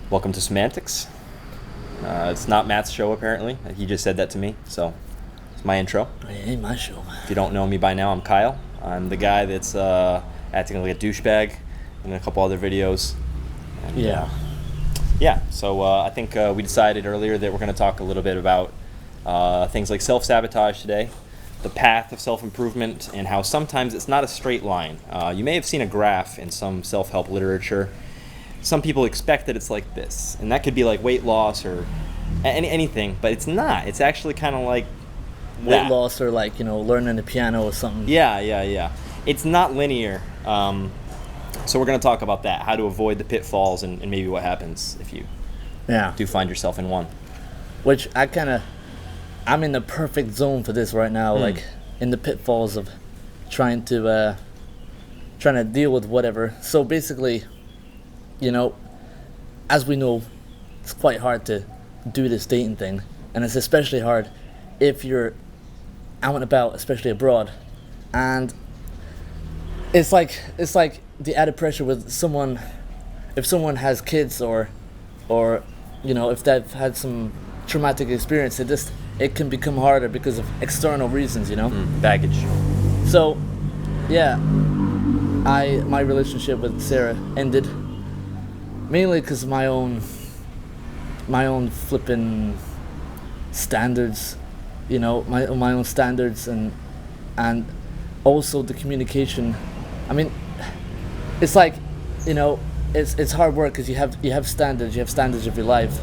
Welcome to Semantics. It's not Matt's show, apparently. He just said that to me, so it's my intro. It ain't my show. If you don't know me by now, I'm Kyle. I'm the guy that's acting like a douchebag in a couple other videos. And, so I think we decided earlier that we're going to talk a little bit about things like self-sabotage today, the path of self-improvement, and how sometimes it's not a straight line. You may have seen a graph in some self-help literature. Some people expect that it's like this, and that could be like weight loss or anything, but it's not. It's actually kind of like weight loss or like, learning the piano or something. Yeah. It's not linear. So we're going to talk about that, how to avoid the pitfalls and maybe what happens if you do find yourself in one. Which I'm in the perfect zone for this right now, like in the pitfalls of trying to deal with whatever. So basically, as we know, it's quite hard to do this dating thing, and it's especially hard if you're out and about, especially abroad. And it's like the added pressure with someone, if someone has kids or if they've had some traumatic experience, it can become harder because of external reasons, Baggage. So my relationship with Sarah ended mainly because my own flipping standards, my own standards, and also the communication. I mean, it's like, it's hard work because you have standards of your life,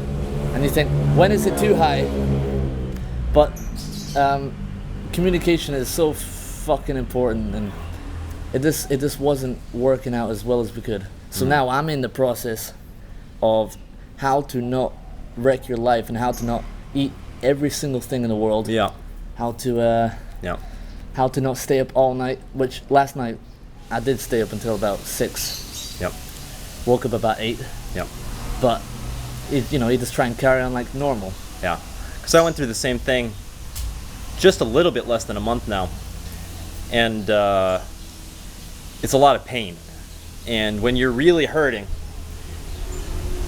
and you think, when is it too high? But communication is so fucking important, and it just wasn't working out as well as we could. So now I'm in the process of how to not wreck your life and how to not eat every single thing in the world. Yeah. How to not stay up all night, which last night I did stay up until about 6. Yep. Woke up about 8. Yep. But you just try and carry on like normal. Yeah. Because I went through the same thing just a little bit less than a month now. And it's a lot of pain. And when you're really hurting,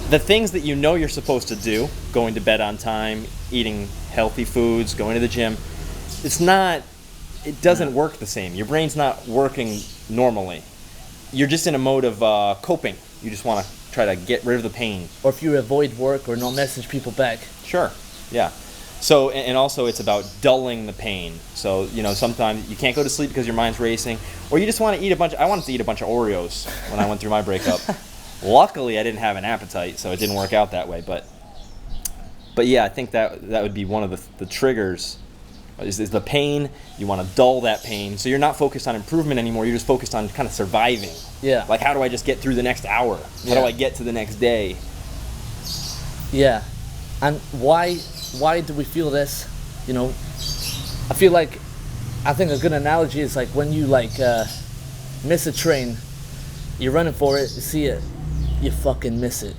the things that you're supposed to do, going to bed on time, eating healthy foods, going to the gym, it doesn't work the same. Your brain's not working normally. You're just in a mode of coping. You just want to try to get rid of the pain. Or if you avoid work or not message people back. Sure, yeah. So, and also it's about dulling the pain. So, sometimes you can't go to sleep because your mind's racing, or you just want to eat I wanted to eat a bunch of Oreos when I went through my breakup. Luckily, I didn't have an appetite, so it didn't work out that way. But yeah, I think that would be one of the triggers, is the pain. You want to dull that pain, so you're not focused on improvement anymore. You're just focused on kind of surviving. Yeah. Like, how do I just get through the next hour? How do I get to the next day? Yeah. And why do we feel this? I think a good analogy is like when you miss a train, you're running for it, you see it, you fucking miss it.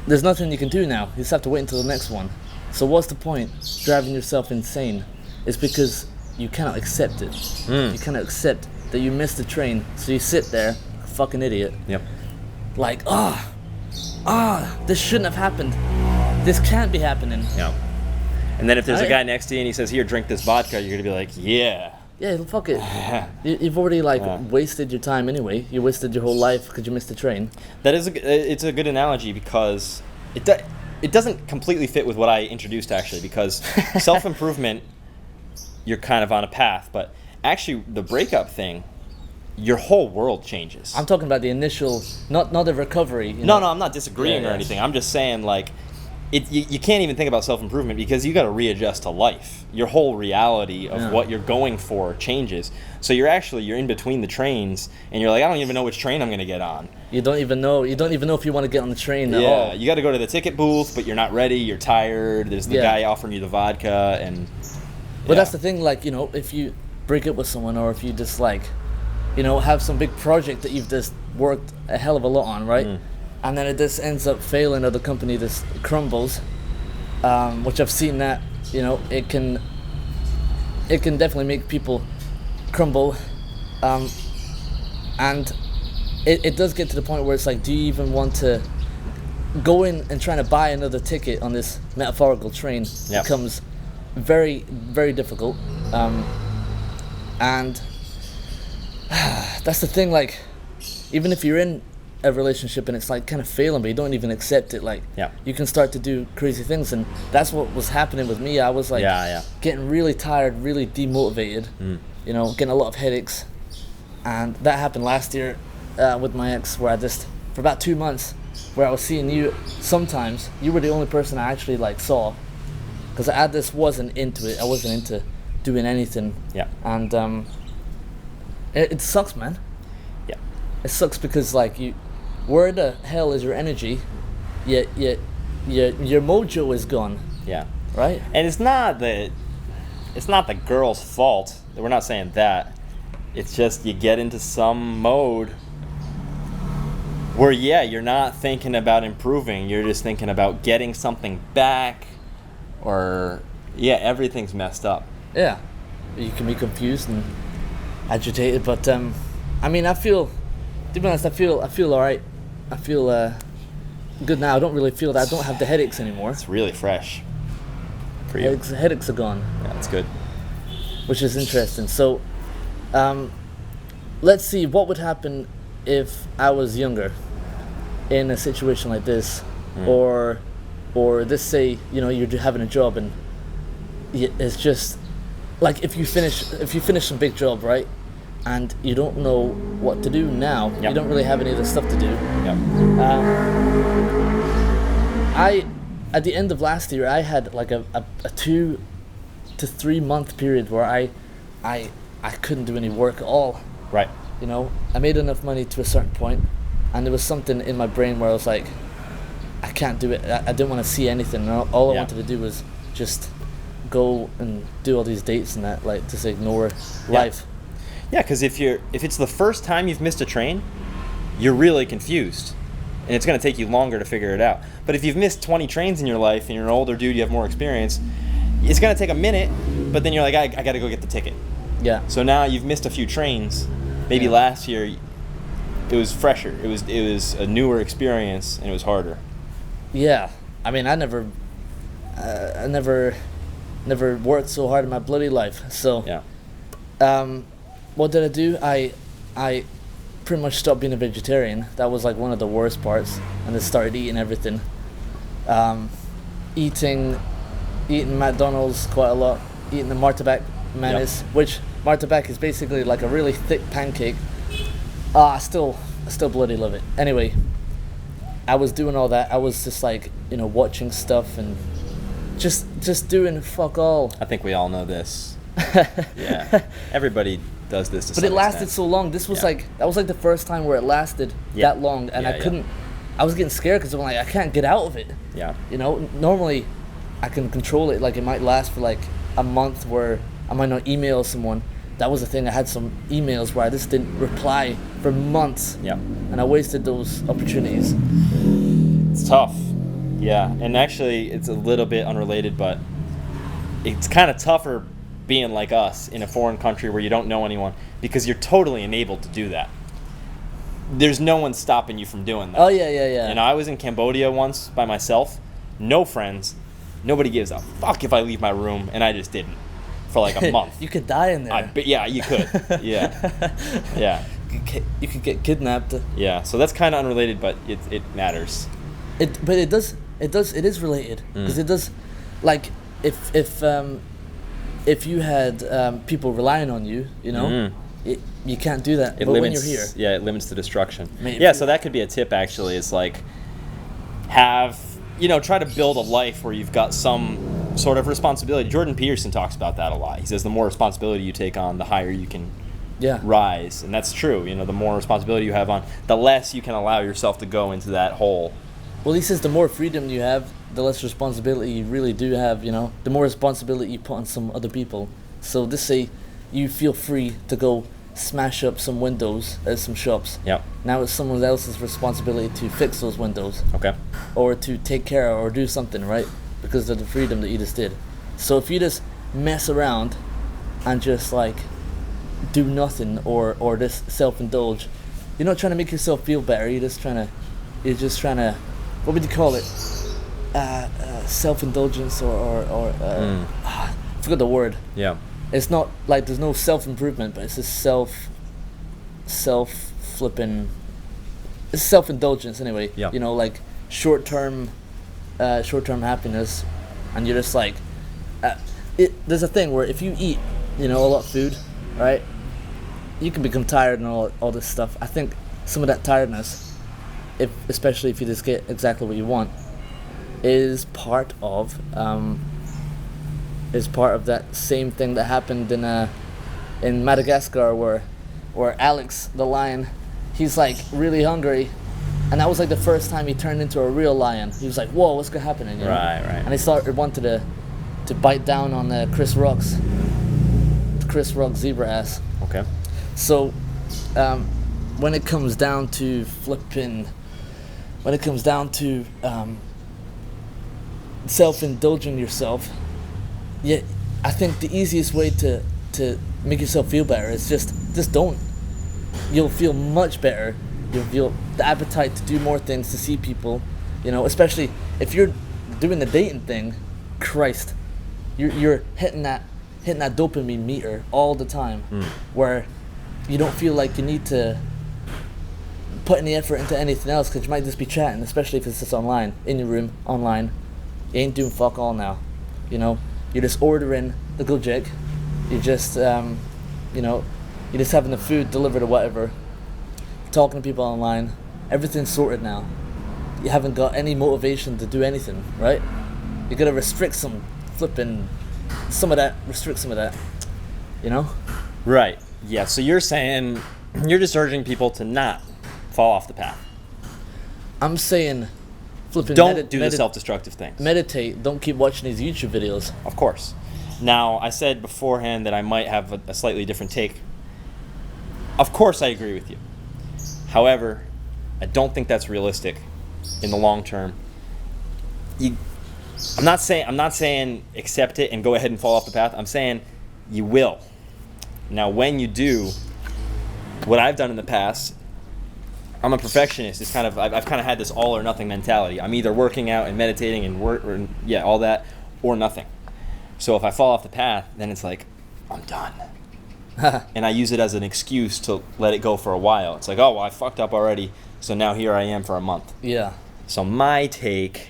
There's nothing you can do now. You just have to wait until the next one. So what's the point driving yourself insane? It's because you cannot accept it. You cannot accept that you missed the train, so you sit there, fucking idiot. Yep. Like, this shouldn't have happened. This can't be happening. Yeah. And then if there's a guy next to you and he says, "Here, drink this vodka," you're gonna be like, "Yeah." Yeah, fuck it. You've already wasted your time anyway. You wasted your whole life because you missed the train. It's a good analogy because it doesn't completely fit with what I introduced, actually, because self-improvement, you're kind of on a path, but actually the breakup thing, your whole world changes. I'm talking about the initial, not the recovery. No, I'm not disagreeing or anything. I'm just saying, you can't even think about self-improvement because you got to readjust to life. Your whole reality of what you're going for changes. So you're in between the trains, and you're like, I don't even know which train I'm going to get on. You don't even know if you want to get on the train at all. Yeah, you got to go to the ticket booth, but you're not ready. You're tired. There's the guy offering you the vodka, and. But that's the thing, if you break up with someone, or if you just have some big project that you've just worked a hell of a lot on, right? And then it just ends up failing, or the company just crumbles, which I've seen that, it can definitely make people crumble, and it does get to the point where it's like, do you even want to going and trying to buy another ticket on this metaphorical train Yep. becomes very, very difficult. And that's the thing, like, even if you're in a relationship and it's like kind of failing, but you don't even accept it, like, Yeah. you can start to do crazy things. And that's what was happening with me. I was like Yeah. getting really tired, really demotivated, you know, getting a lot of headaches. And that happened last year with my ex, where I just, for about 2 months, where I was seeing you sometimes, you were the only person I actually like saw, because I just wasn't into it. I wasn't into doing anything. Yeah. And it sucks, man. Yeah. It sucks because, like, where the hell is your energy? Yet your mojo is gone, Yeah. right? And it's not the girl's fault. We're not saying that. It's just you get into some mode where, yeah, you're not thinking about improving. You're just thinking about getting something back, or, yeah, everything's messed up. Yeah, you can be confused and agitated, but I mean, to be honest, I feel all right. I feel good now. I don't really feel that. I don't have the headaches anymore. It's really fresh for you. Headaches are gone, Yeah, that's good. which is interesting. So, let's see what would happen if I was younger in a situation like this, or let's say, you know, you're having a job and it's just like if you finish some big job, right, and you don't know what to do now. Yep. You don't really have any other stuff to do. Yep. At the end of last year, I had like a 2 to 3 month period where I couldn't do any work at all. Right. You know, I made enough money to a certain point, and there was something in my brain where I was like, I can't do it. I didn't want to see anything. And all I Yeah. wanted to do was just go and do all these dates and that, like, just ignore life. Yeah, because if it's the first time you've missed a train, you're really confused, and it's going to take you longer to figure it out. But if you've missed 20 trains in your life and you're an older dude, you have more experience, it's going to take a minute, but then you're like, I got to go get the ticket. Yeah. So now you've missed a few trains. Maybe Yeah. last year it was fresher. It was a newer experience, and it was harder. Yeah. I mean, I never worked so hard in my bloody life. So, Yeah. what did I do? I pretty much stopped being a vegetarian. That was like one of the worst parts, and I started eating everything. Eating McDonald's quite a lot. Eating the Martabak mayonnaise, which Martabak is basically like a really thick pancake. I still bloody love it. Anyway, I was doing all that. I was just like, you know, watching stuff and just doing fuck all. I think we all know this. Yeah. Everybody does this to But some it lasted extent. so long. This was Yeah. that was like the first time where it lasted Yeah. that long, and Yeah, I yeah. couldn't. I was getting scared because I'm like, I can't get out of it. Yeah. You know, normally I can control it. Like, it might last for like a month where I might not email someone. That was the thing. I had some emails where I just didn't reply for months. Yeah. And I wasted those opportunities. It's tough. Yeah, and actually it's a little bit unrelated, but it's kind of tougher being like us in a foreign country where you don't know anyone, because you're totally enabled to do that. There's no one stopping you from doing that. Oh yeah, yeah, yeah. And I was in Cambodia once by myself, no friends, nobody gives a fuck if I leave my room, and I just didn't for like a month. You could die in there. But yeah, you could. Yeah. Yeah. You could get kidnapped. Yeah. So that's kind of unrelated, but it matters. But it is related, because it does, like, if you had people relying on you, you know, you can't do that. It but limits, when you're here, yeah, it limits the destruction. Maybe. Yeah, so that could be a tip, actually. It's like, try to build a life where you've got some sort of responsibility. Jordan Peterson talks about that a lot. He says the more responsibility you take on, the higher you can yeah, rise. And that's true. You know, the more responsibility you have on, the less you can allow yourself to go into that hole. Well, he says the more freedom you have, the less responsibility you really do have. You know, the more responsibility you put on some other people. So let's say you feel free to go smash up some windows at some shops. Yep. Now it's someone else's responsibility to fix those windows, Okay. or to take care or do something, right? Because of the freedom that you just did. So if you just mess around and just like do nothing, or just self-indulge, you're not trying to make yourself feel better. You're just trying to what would you call it? Self-indulgence or I forgot the word. Yeah. It's not like there's no self-improvement, but it's just it's self-indulgence anyway. Yeah. You know, like short-term happiness, and you're just like, there's a thing where if you eat, you know, a lot of food, right, you can become tired and all this stuff. I think some of that tiredness, especially if you just get exactly what you want, is part of that same thing that happened in Madagascar where Alex the lion, he's like really hungry, and that was like the first time he turned into a real lion. He was like, whoa, what's gonna happen? You know? Right. And he wanted to bite down on Chris Rock's zebra ass. Okay. So when it comes down to self-indulging yourself, yeah, I think the easiest way to make yourself feel better is just don't. You'll feel much better. You'll feel the appetite to do more things, to see people, you know, especially if you're doing the dating thing. Christ, you're hitting that dopamine meter all the time, where you don't feel like you need to put any effort into anything else, because you might just be chatting, especially if it's just online, in your room, online. You ain't doing fuck all now, you know. You're just ordering the gojek. You're just, you know, you're just having the food delivered or whatever. Talking to people online. Everything's sorted now. You haven't got any motivation to do anything, right? You gotta restrict some of that, you know? Right. Yeah. So you're saying, you're just urging people to not fall off the path. I'm saying, don't do the self-destructive things. Meditate. Don't keep watching these YouTube videos. Of course. Now, I said beforehand that I might have a slightly different take. Of course, I agree with you. However, I don't think that's realistic in the long term. I'm not saying accept it and go ahead and fall off the path. I'm saying you will. Now, when you do, what I've done in the past, I'm a perfectionist. It's I've kind of had this all or nothing mentality. I'm either working out and meditating and all that, or nothing. So if I fall off the path, then it's like, I'm done. And I use it as an excuse to let it go for a while. It's like, oh, well, I fucked up already, so now here I am for a month. Yeah. So my take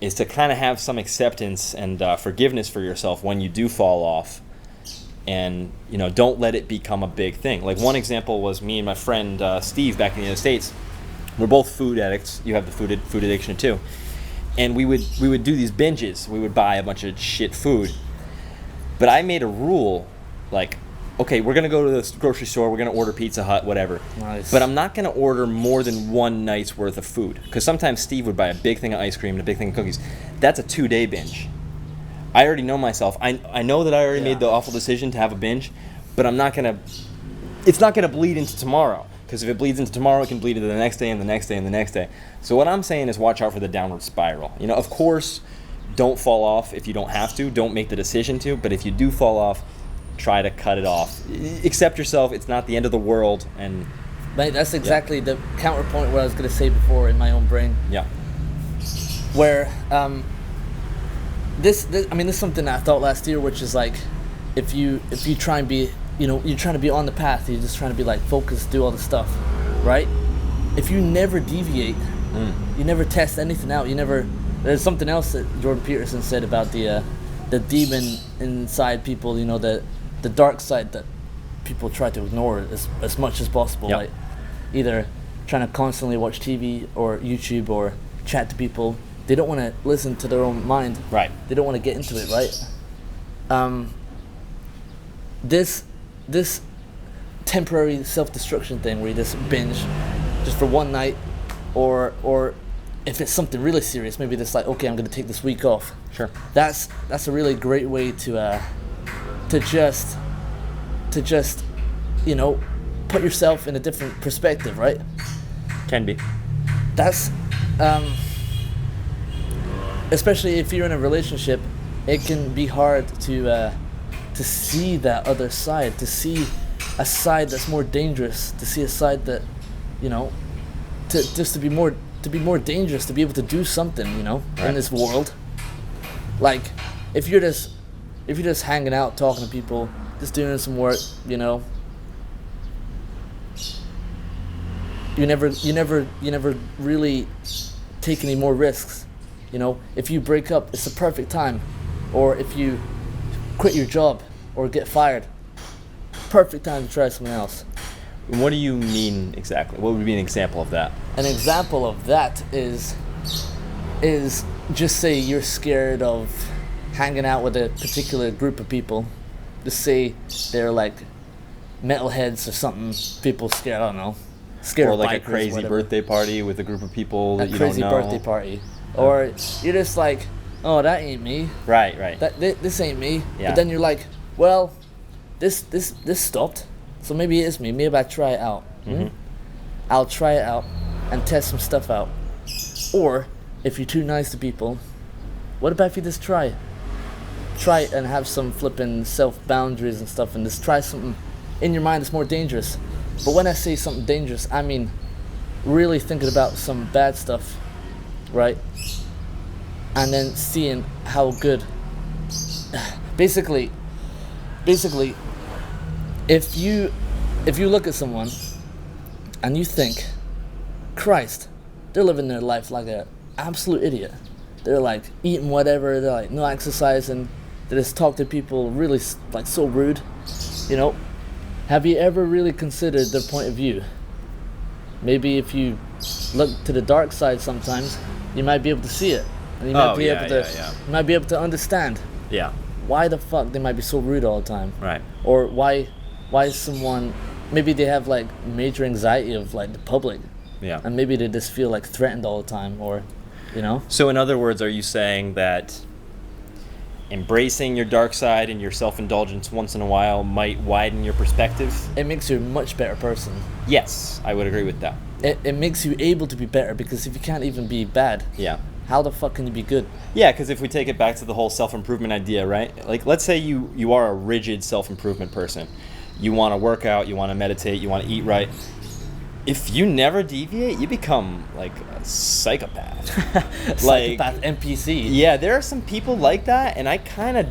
is to kind of have some acceptance and forgiveness for yourself when you do fall off, and you know, don't let it become a big thing. Like one example was me and my friend Steve back in the United States. We're both food addicts. You have the food addiction too, and we would do these binges. We would buy a bunch of shit food, but I made a rule, like, okay, we're gonna go to the grocery store. We're gonna order Pizza Hut, whatever. Nice. But I'm not gonna order more than one night's worth of food, because sometimes Steve would buy a big thing of ice cream and a big thing of cookies. That's a 2-day binge. I already know myself. I know that I already made the awful decision to have a binge, but I'm not gonna. It's not gonna bleed into tomorrow, because if it bleeds into tomorrow, it can bleed into the next day and the next day and the next day. So what I'm saying is, watch out for the downward spiral. You know, of course, don't fall off if you don't have to. Don't make the decision to. But if you do fall off, try to cut it off. Accept yourself. It's not the end of the world. And mate, that's exactly the counterpoint what I was going to say before in my own brain. Yeah. Where this I mean, this is something that I thought last year, which is like, if you try and be, you know, you're trying to be on the path, you're just trying to be like focused, do all the stuff, right? If you never deviate, you never test anything out, there's something else that Jordan Peterson said about the demon inside people, you know, the dark side that people try to ignore as much as possible. Yep. Like either trying to constantly watch TV or YouTube or chat to people. They don't want to listen to their own mind. Right. They don't want to get into it, right? This temporary self-destruction thing where you just binge just for one night, or if it's something really serious, maybe just like, okay, I'm going to take this week off. Sure. That's a really great way to just you know, put yourself in a different perspective, right? Can be. That's especially if you're in a relationship, it can be hard to see that other side, to see a side that's more dangerous, to see a side that, you know, to to be more dangerous, to be able to do something, you know, Right. in this world. Like, if you're just hanging out, talking to people, just doing some work, you know, you never really take any more risks. You know, if you break up, it's the perfect time. Or if you quit your job or get fired, perfect time to try something else. What do you mean exactly? What would be an example of that? An example of that is just say you're scared of hanging out with a particular group of people. Just say they're like metalheads or something. People scared, I don't know. Scared Or of like a bikers, crazy whatever. birthday party with a group of people that A you don't crazy know. birthday party. Or you're just like, oh, that ain't me. Right, right. This ain't me. Yeah. But then you're like, well, this stopped. So maybe it is me. Maybe I try it out. Mhm. I'll try it out and test some stuff out. Or if you're too nice to people, what about if you just try it? Try it and have some flipping self boundaries and stuff, and just try something in your mind that's more dangerous. But when I say something dangerous, I mean really thinking about some bad stuff, right? And then seeing how good. Basically, if you look at someone and you think, Christ, they're living their life like an absolute idiot. They're like eating whatever. They're like not exercising. They just talk to people really like so rude. You know, have you ever really considered their point of view? Maybe if you look to the dark side sometimes, you might be able to see it. And you might Oh, be yeah, able to yeah. you might be able to understand Yeah, why the fuck they might be so rude all the time. right. Or why someone, maybe they have like major anxiety of like the public, Yeah. and maybe they just feel like threatened all the time, or you know. So in other words, are you saying that embracing your dark side and your self-indulgence once in a while might widen your perspective? It makes you a much better person. Yes, I would agree with that. It makes you able to be better, because if you can't even be bad, Yeah. how the fuck can you be good? Yeah, because if we take it back to the whole self-improvement idea, right? Like, let's say you are a rigid self-improvement person. You want to work out, you want to meditate, you want to eat right. If you never deviate, you become like a psychopath. Like, Psychopath NPC. yeah, there are some people like that, and I kind of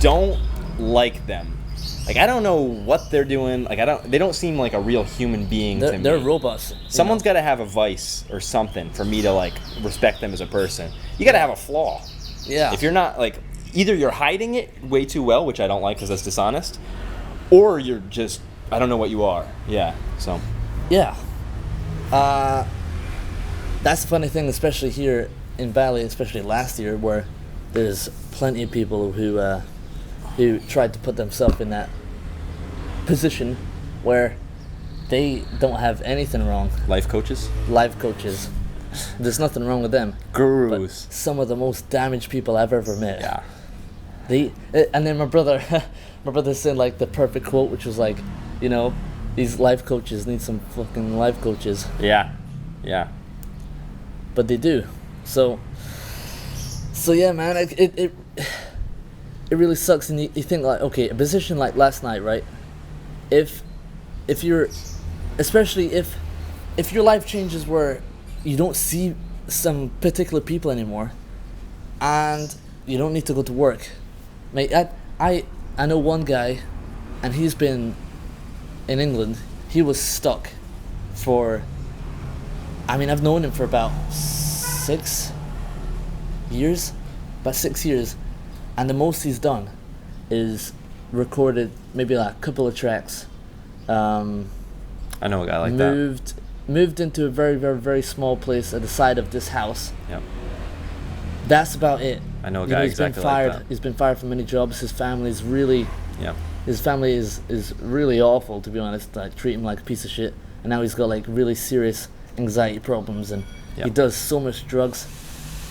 don't like them. Like, I don't know what they're doing. Like, they don't seem like a real human being to me. They're robots. you Someone's know? got to have a vice or something for me to like respect them as a person. You got to have a flaw. Yeah. If you're not like, either you're hiding it way too well, which I don't like because that's dishonest, or you're just, I don't know what you are. Yeah. So. Yeah. That's the funny thing, especially here in Bali, especially last year, where there's plenty of people who tried to put themselves in that position where they don't have anything wrong. Life coaches. Life coaches. There's nothing wrong with them. But Gurus. some of the most damaged people I've ever met. Yeah. And then my brother said like the perfect quote, which was like, you know, these life coaches need some fucking life coaches. Yeah. Yeah. But they do. So yeah, man, it really sucks. And you think like, okay, a position like last night, right? If you're, especially if your life changes where you don't see some particular people anymore, and you don't need to go to work, mate. I know one guy, and he's been in England. He was stuck for, I mean, I've known him for about 6 years, and the most he's done is recorded maybe like a couple of tracks. I know a guy like that. Moved into a very, very, very small place at the side of this house. Yep. That's about it. I know a You guy he's exactly been fired. like that. He's been fired from many jobs. His family's really, Yeah. his family is really awful, to be honest. Like, treat him like a piece of shit. And now he's got like really serious anxiety problems, and Yep. he does so much drugs.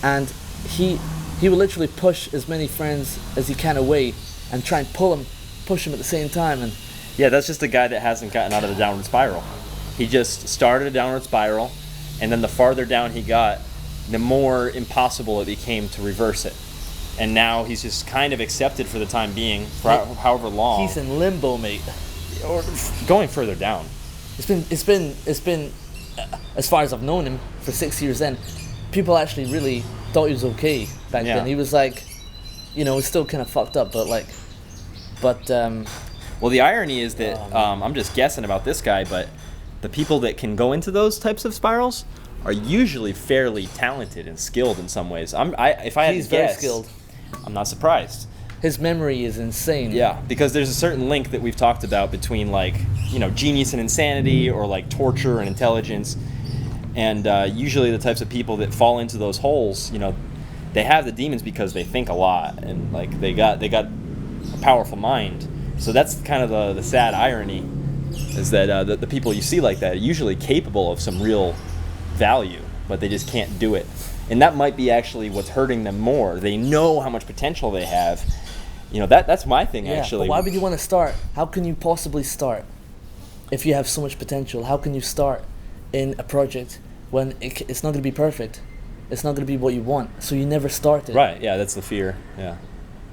And he will literally push as many friends as he can away, and try and push him at the same time. And Yeah, that's just a guy that hasn't gotten out of the downward spiral. He just started a downward spiral, and then the farther down he got, the more impossible it became to reverse it. And now he's just kind of accepted for the time being, for however long. he's in limbo, mate. Or going further down. It's been as far as I've known him for 6 years, then people actually really thought he was okay back Yeah. then. He was like, you know, he's still kind of fucked up, but like, but Well, the irony is that I'm just guessing about this guy, but the people that can go into those types of spirals are usually fairly talented and skilled in some ways. If I had he's to very guess, skilled. I'm not surprised. His memory is insane. Yeah, because there's a certain link that we've talked about between like, you know, genius and insanity, or like torture and intelligence. And usually the types of people that fall into those holes, you know, they have the demons because they think a lot, and like they got a powerful mind. So that's kind of the sad irony, is that the people you see like that are usually capable of some real value, but they just can't do it. And that might be actually what's hurting them more. They know how much potential they have. You know, that's my thing, Yeah, actually. but why would you want to start? How can you possibly start if you have so much potential? How can you start in a project when it's not going to be perfect? It's not going to be what you want, so you never start it. Right, yeah, that's the fear. Yeah.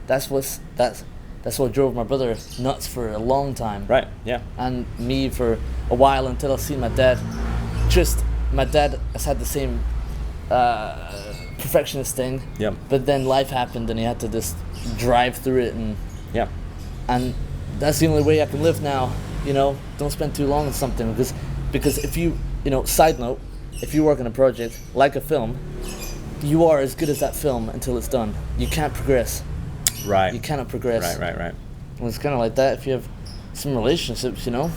That's what drove my brother nuts for a long time. Right, yeah. And me for a while, until I seen my dad. My dad has had the same perfectionist thing. Yep. But then life happened, and he had to just drive through it, Yeah. and that's the only way I can live now. You know, don't spend too long on something, because if you know, side note, if you work on a project like a film, you are as good as that film until it's done. You can't progress. Right. You cannot progress. Right. And it's kind of like that if you have some relationships, you know,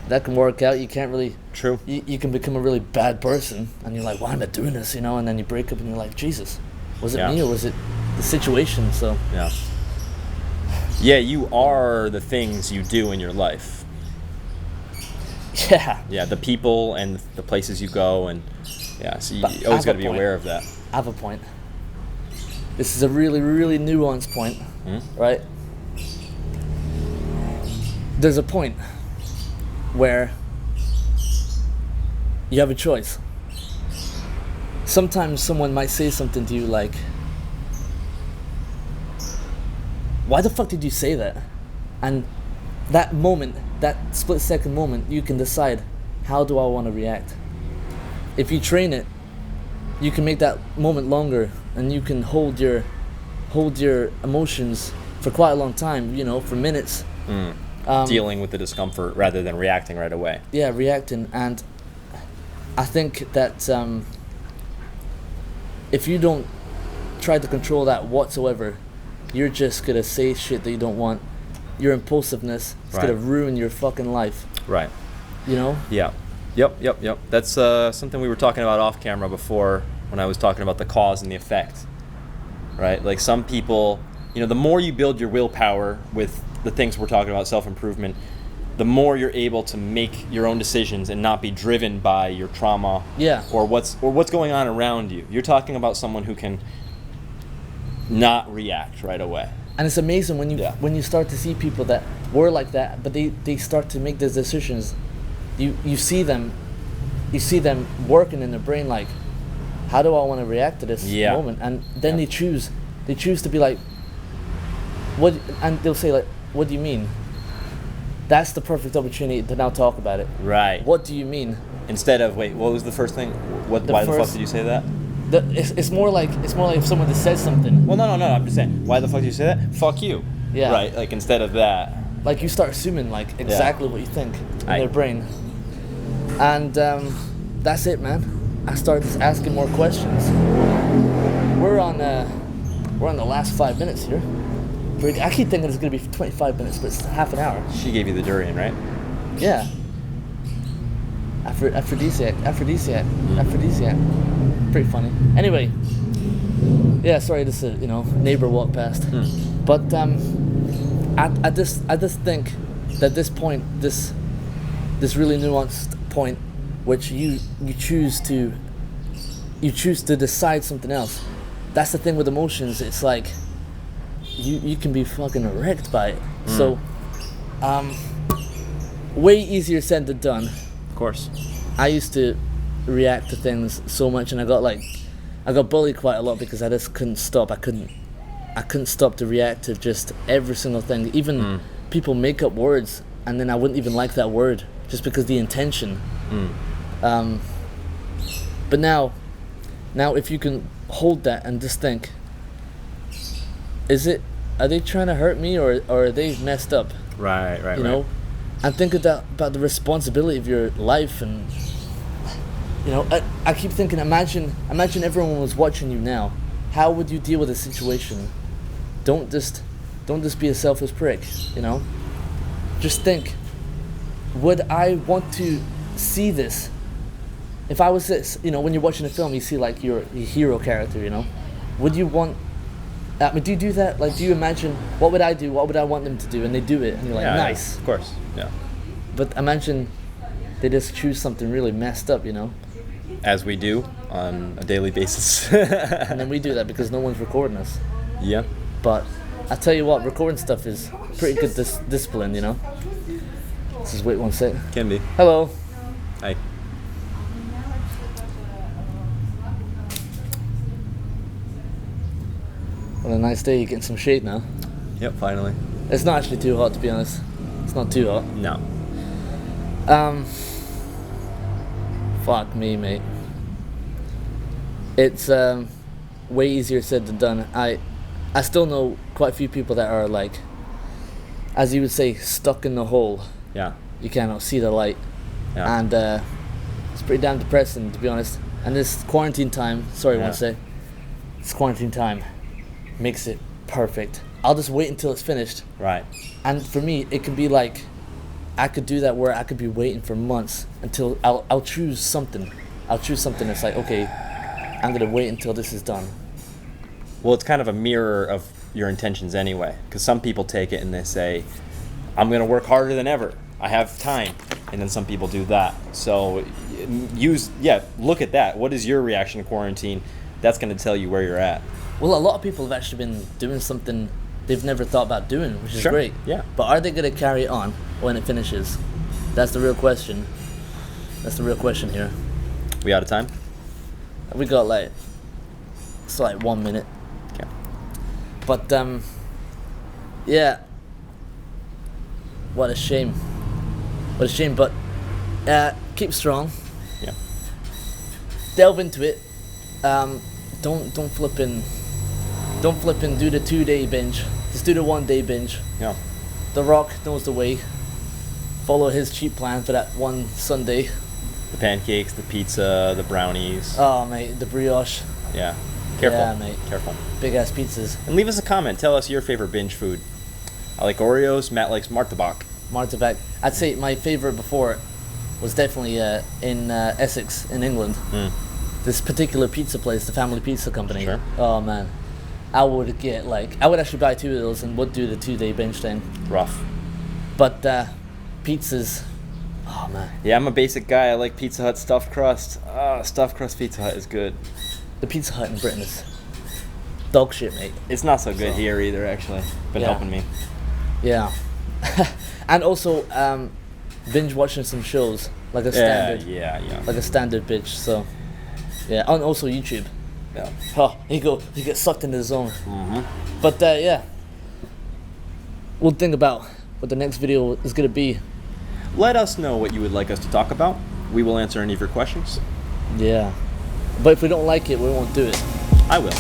that can work out. You can't really. True. You can become a really bad person, and you're like, why am I doing this? You know, and then you break up, and you're like, Jesus, was it Yeah. me or was it the situation? So. Yeah. Yeah, you are the things you do in your life. Yeah. Yeah, the people and the places you go, and yeah, so you But always I got have to a be point. aware of that. I have a point. This is a really, really nuanced point, right? There's a point where you have a choice. Sometimes someone might say something to you like, why the fuck did you say that? And that moment, that split second moment, you can decide, how do I want to react? If you train it, you can make that moment longer, and you can hold your emotions for quite a long time, you know, for minutes. Dealing with the discomfort rather than reacting right away. Yeah, reacting. And I think that if you don't try to control that whatsoever, you're just gonna say shit that you don't want. Your impulsiveness is Right. gonna ruin your fucking life, Right. you know? Yeah. Yep. That's something we were talking about off camera before, when I was talking about the cause and the effect. Right? Like, some people, you know, the more you build your willpower with the things we're talking about, self-improvement, the more you're able to make your own decisions and not be driven by your trauma. Yeah. Or what's going on around you. You're talking about someone who can not react right away. And it's amazing when you start to see people that were like that, but they start to make these decisions. You see them working in their brain, like, how do I want to react to this moment? And then they choose to be like, what? And they'll say like, what do you mean? That's the perfect opportunity to now talk about it. Right. What do you mean? Instead of, wait, what was the first thing? Why the fuck did you say that? It's more like if someone just says something. Well, no. I'm just saying, why the fuck did you say that? Fuck you. Yeah. Right. Like, instead of that. Like, you start assuming like exactly what you think in their brain. And that's it, man. I started just asking more questions. We're on the last 5 minutes here. I keep thinking it's gonna be 25 minutes, but it's half an hour. She gave you the durian, right? Yeah. Aphrodisiac. Pretty funny. Anyway. Yeah, sorry, this neighbor walked past. But I just think that this point, this really nuanced point, which you choose to decide something else. That's the thing with emotions. It's like you can be fucking wrecked by it. So way easier said than done. Of course. I used to react to things so much, and I got bullied quite a lot because I just couldn't stop. I couldn't stop to react to just every single thing. Even people make up words, and then I wouldn't even like that word just because the intention. But now if you can hold that and just think, are they trying to hurt me, or are they messed up? Right. You know, and think about the responsibility of your life, and you know, I keep thinking, imagine everyone was watching you now. How would you deal with a situation? Don't just be a selfish prick, you know? Just think, would I want to see this? If I was this, you know, when you're watching a film, you see like your hero character, you know? Would you want, do you do that? Like, do you imagine, what would I do? What would I want them to do? And they do it, and you're like, yeah, nice. Yeah, of course, yeah. But imagine they just choose something really messed up, you know? As we do on a daily basis. And then we do that because no one's recording us. Yeah. But I tell you what, recording stuff is pretty good discipline, you know? Let's just wait one sec. Can be. Hello. Hi. What a nice day, you're getting some shade now. Yep, finally. It's not actually too hot, to be honest. It's not too hot. No. Fuck me, mate. It's way easier said than done. I still know quite a few people that are like, as you would say, stuck in the hole. Yeah. You cannot see the light. Yeah. And it's pretty damn depressing, to be honest. And this quarantine time, sorry, one sec. This quarantine time makes it perfect. I'll just wait until it's finished. Right. And for me, it can be like, I could do that where I could be waiting for months until I'll choose something. I'll choose something that's like, okay, I'm gonna wait until this is done. Well, it's kind of a mirror of your intentions anyway, because some people take it and they say, I'm gonna work harder than ever. I have time. And then some people do that. So look at that. What is your reaction to quarantine? That's gonna tell you where you're at. Well, a lot of people have actually been doing something they've never thought about doing, which is great. Yeah. But are they going to carry it on when it finishes? That's the real question. That's the real question here. We out of time? We got it's like 1 minute. Okay. But, yeah. What a shame. What a shame, but keep strong. Yeah. Delve into it. Don't flip in do the 2-day binge. Just do the 1-day binge. Yeah. The Rock knows the way. Follow his cheap plan for that one Sunday. The pancakes, the pizza, the brownies. Oh, mate, the brioche. Yeah. Careful. Yeah, mate. Careful. Big ass pizzas. And leave us a comment. Tell us your favorite binge food. I like Oreos. Matt likes Martabak. Martabak. I'd say my favorite before was definitely in Essex, in England. This particular pizza place, the Family Pizza Company. Sure. Oh, man. I would actually buy 2 of those and would do the 2-day binge thing. Rough. But pizzas, oh man. Yeah, I'm a basic guy. I like Pizza Hut stuffed crust. Stuffed crust Pizza Hut is good. The Pizza Hut in Britain is dog shit, mate. It's not so good here either, actually. Been helping me. Yeah. And also binge watching some shows like a standard. Yeah. Like a standard bitch. So yeah, and also YouTube. Yeah. Oh, he gets sucked into the zone. Mm-hmm. But yeah, we'll think about what the next video is gonna be. Let us know what you would like us to talk about. We will answer any of your questions. Yeah, but if we don't like it, we won't do it. I will.